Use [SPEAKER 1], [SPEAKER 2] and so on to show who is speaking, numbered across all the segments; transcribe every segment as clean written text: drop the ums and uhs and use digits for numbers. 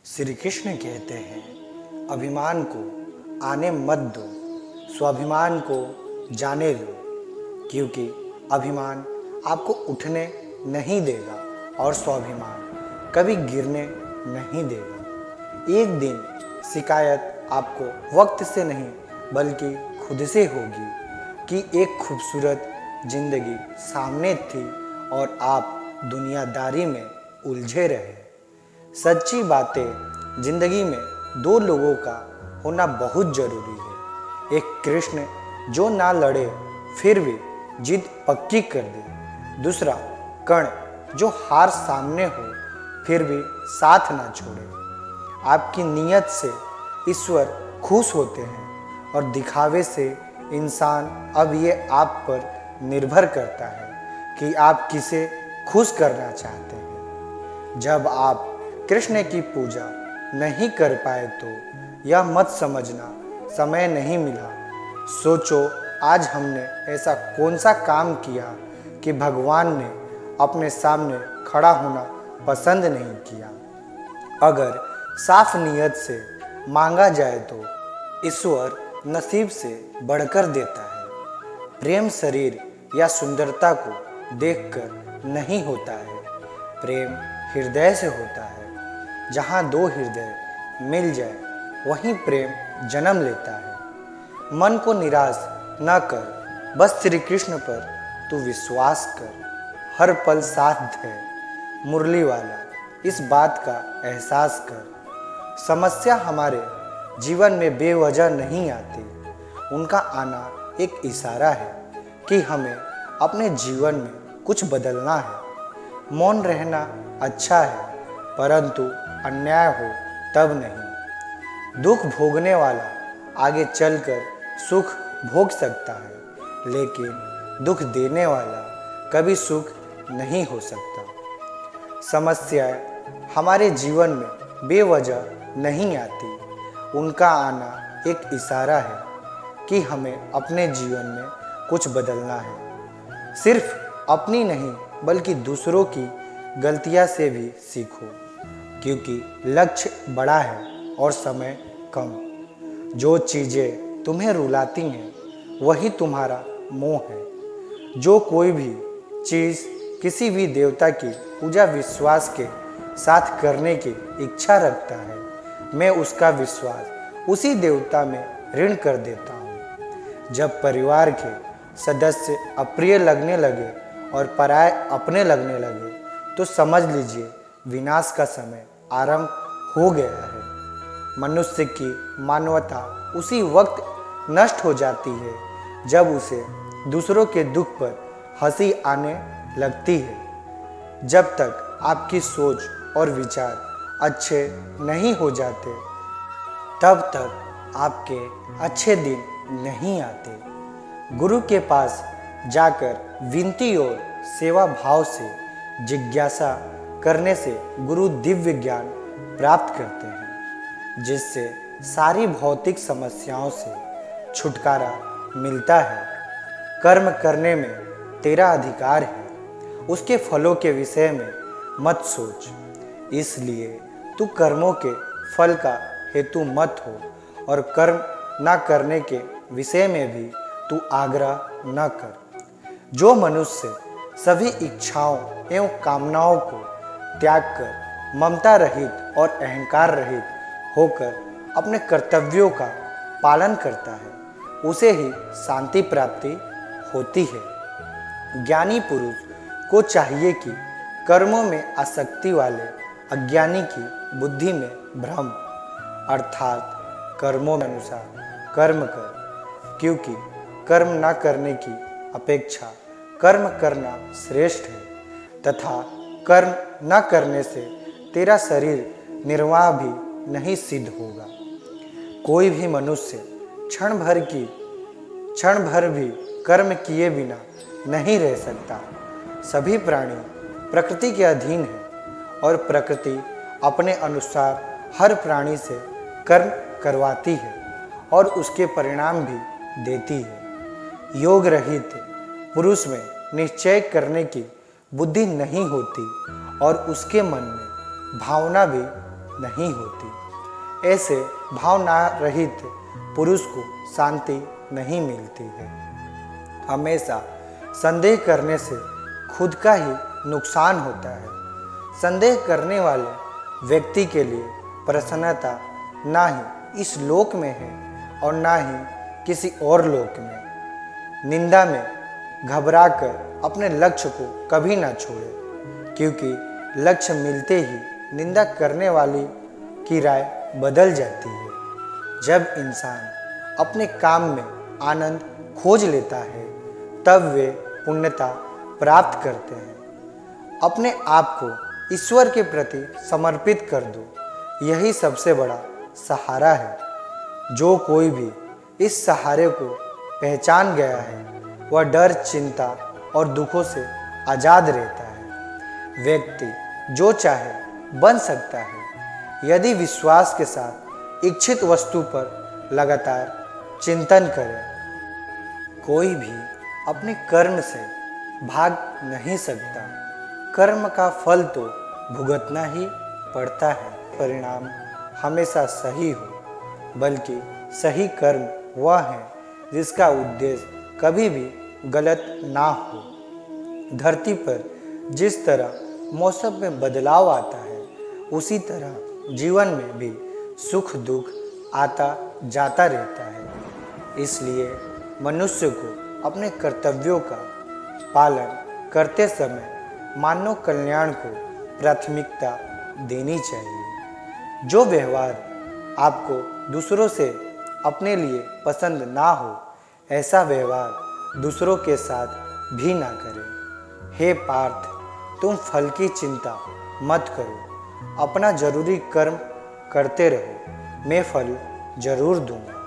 [SPEAKER 1] श्री कृष्ण कहते हैं, अभिमान को आने मत दो, स्वाभिमान को जाने दो, क्योंकि अभिमान आपको उठने नहीं देगा और स्वाभिमान कभी गिरने नहीं देगा। एक दिन शिकायत आपको वक्त से नहीं बल्कि खुद से होगी कि एक खूबसूरत जिंदगी सामने थी और आप दुनियादारी में उलझे रहे। सच्ची बातें जिंदगी में दो लोगों का होना बहुत जरूरी है। एक कृष्ण जो ना लड़े फिर भी जिद पक्की कर दे, दूसरा कर्ण जो हार सामने हो फिर भी साथ ना छोड़े। आपकी नीयत से ईश्वर खुश होते हैं और दिखावे से इंसान। अब ये आप पर निर्भर करता है कि आप किसे खुश करना चाहते हैं। जब आप कृष्ण की पूजा नहीं कर पाए तो यह मत समझना समय नहीं मिला। सोचो, आज हमने ऐसा कौन सा काम किया कि भगवान ने अपने सामने खड़ा होना पसंद नहीं किया। अगर साफ नियत से मांगा जाए तो ईश्वर नसीब से बढ़कर देता है। प्रेम शरीर या सुंदरता को देखकर नहीं होता है, प्रेम हृदय से होता है। जहाँ दो हृदय मिल जाए वहीं प्रेम जन्म लेता है। मन को निराश न कर, बस श्री कृष्ण पर तू विश्वास कर। हर पल साथ है मुरली वाला, इस बात का एहसास कर। समस्या हमारे जीवन में बेवजह नहीं आती, उनका आना एक इशारा है कि हमें अपने जीवन में कुछ बदलना है। मौन रहना अच्छा है, परंतु अन्याय हो तब नहीं। दुख भोगने वाला आगे चलकर सुख भोग सकता है, लेकिन दुख देने वाला कभी सुख नहीं हो सकता। समस्याएं हमारे जीवन में बेवजह नहीं आती, उनका आना एक इशारा है कि हमें अपने जीवन में कुछ बदलना है। सिर्फ अपनी नहीं बल्कि दूसरों की गलतियां से भी सीखो, क्योंकि लक्ष्य बड़ा है और समय कम। जो चीज़ें तुम्हें रुलाती हैं वही तुम्हारा मोह है। जो कोई भी चीज़ किसी भी देवता की पूजा विश्वास के साथ करने की इच्छा रखता है, मैं उसका विश्वास उसी देवता में ऋण कर देता हूँ। जब परिवार के सदस्य अप्रिय लगने लगे और पराये अपने लगने लगे तो समझ लीजिए विनाश का समय आरंभ हो गया है। मनुष्य की मानवता उसी वक्त नष्ट हो जाती है जब उसे दूसरों के दुख पर हंसी आने लगती है। जब तक आपकी सोच और विचार अच्छे नहीं हो जाते तब तक आपके अच्छे दिन नहीं आते। गुरु के पास जाकर विनती और सेवा भाव से जिज्ञासा करने से गुरु दिव्य ज्ञान प्राप्त करते हैं, जिससे सारी भौतिक समस्याओं से छुटकारा मिलता है। कर्म करने में तेरा अधिकार है, उसके फलों के विषय में मत सोच। इसलिए तू कर्मों के फल का हेतु मत हो और कर्म न करने के विषय में भी तू आग्रह न कर। जो मनुष्य सभी इच्छाओं एवं कामनाओं को त्याग कर ममता रहित और अहंकार रहित होकर अपने कर्तव्यों का पालन करता है, उसे ही शांति प्राप्ति होती है। ज्ञानी पुरुष को चाहिए कि कर्मों में आसक्ति वाले अज्ञानी की बुद्धि में भ्रम, अर्थात कर्मों के अनुसार कर्म कर, क्योंकि कर्म न करने की अपेक्षा कर्म करना श्रेष्ठ है। तथा कर्म न करने से तेरा शरीर निर्वाह भी नहीं सिद्ध होगा। कोई भी मनुष्य क्षण भर भी कर्म किए बिना नहीं रह सकता। सभी प्राणी प्रकृति के अधीन हैं और प्रकृति अपने अनुसार हर प्राणी से कर्म करवाती है और उसके परिणाम भी देती है। योग रहित पुरुष में निश्चय करने की बुद्धि नहीं होती और उसके मन में भावना भी नहीं होती। ऐसे भावना रहित पुरुष को शांति नहीं मिलती है। हमेशा संदेह करने से खुद का ही नुकसान होता है। संदेह करने वाले व्यक्ति के लिए प्रसन्नता ना ही इस लोक में है और ना ही किसी और लोक में। निंदा में घबराकर अपने लक्ष्य को कभी ना छोड़े, क्योंकि लक्ष्य मिलते ही निंदा करने वाली की राय बदल जाती है। जब इंसान अपने काम में आनंद खोज लेता है तब वे पूर्णता प्राप्त करते हैं। अपने आप को ईश्वर के प्रति समर्पित कर दो, यही सबसे बड़ा सहारा है। जो कोई भी इस सहारे को पहचान गया है वह डर, चिंता और दुखों से आज़ाद रहता है। व्यक्ति जो चाहे बन सकता है यदि विश्वास के साथ इच्छित वस्तु पर लगातार चिंतन करे। कोई भी अपने कर्म से भाग नहीं सकता। कर्म का फल तो भुगतना ही पड़ता है। परिणाम हमेशा सही हो, बल्कि सही कर्म वह है जिसका उद्देश्य कभी भी गलत ना हो। धरती पर जिस तरह मौसम में बदलाव आता है उसी तरह जीवन में भी सुख दुख आता जाता रहता है। इसलिए मनुष्य को अपने कर्तव्यों का पालन करते समय मानव कल्याण को प्राथमिकता देनी चाहिए। जो व्यवहार आपको दूसरों से अपने लिए पसंद ना हो, ऐसा व्यवहार दूसरों के साथ भी ना करें। हे पार्थ, तुम फल की चिंता मत करो, अपना जरूरी कर्म करते रहो, मैं फल जरूर दूंगा।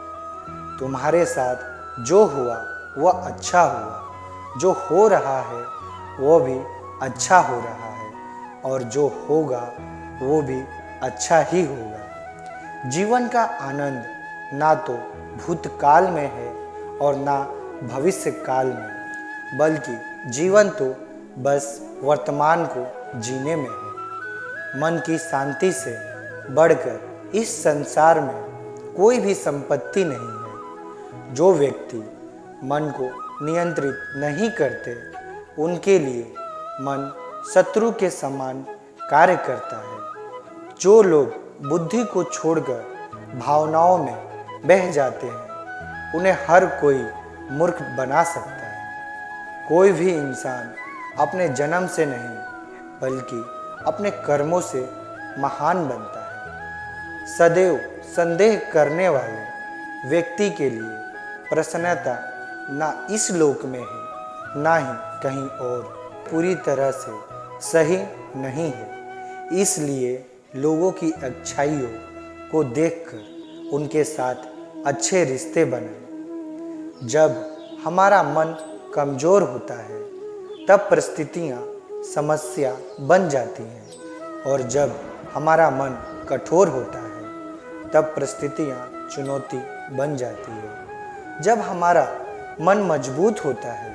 [SPEAKER 1] तुम्हारे साथ जो हुआ वह अच्छा हुआ, जो हो रहा है वो भी अच्छा हो रहा है, और जो होगा वो भी अच्छा ही होगा। जीवन का आनंद ना तो भूतकाल में है और ना भविष्य काल में, बल्कि जीवन तो बस वर्तमान को जीने में है। मन की शांति से बढ़कर इस संसार में कोई भी संपत्ति नहीं है। जो व्यक्ति मन को नियंत्रित नहीं करते उनके लिए मन शत्रु के समान कार्य करता है। जो लोग बुद्धि को छोड़कर भावनाओं में बह जाते हैं उन्हें हर कोई मूर्ख बना सकता है। कोई भी इंसान अपने जन्म से नहीं बल्कि अपने कर्मों से महान बनता है। सदैव संदेह करने वाले व्यक्ति के लिए प्रसन्नता ना इस लोक में है ना ही कहीं और, पूरी तरह से सही नहीं है। इसलिए लोगों की अच्छाइयों को देखकर उनके साथ अच्छे रिश्ते बनाएं। जब हमारा मन कमज़ोर होता है तब परिस्थितियाँ समस्या बन जाती हैं, और जब हमारा मन कठोर होता है तब परिस्थितियाँ चुनौती बन जाती है। जब हमारा मन मजबूत होता है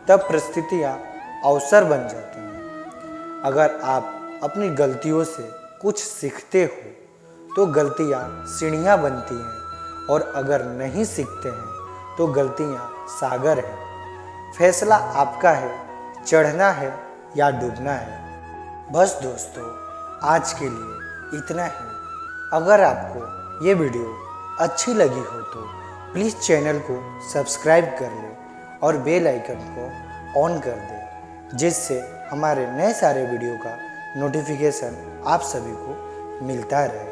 [SPEAKER 1] तब परिस्थितियाँ अवसर बन जाती हैं। अगर आप अपनी गलतियों से कुछ सीखते हो तो गलतियाँ सीढ़ियाँ बनती हैं, और अगर नहीं सीखते हैं तो गलतियाँ सागर हैं। फैसला आपका है, चढ़ना है या डूबना है। बस दोस्तों, आज के लिए इतना ही। अगर आपको ये वीडियो अच्छी लगी हो तो प्लीज़ चैनल को सब्सक्राइब कर लें और बेल आइकन को ऑन कर दें, जिससे हमारे नए सारे वीडियो का नोटिफिकेशन आप सभी को मिलता रहे।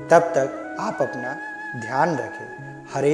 [SPEAKER 1] तब तक आप अपना ध्यान रखें। हरे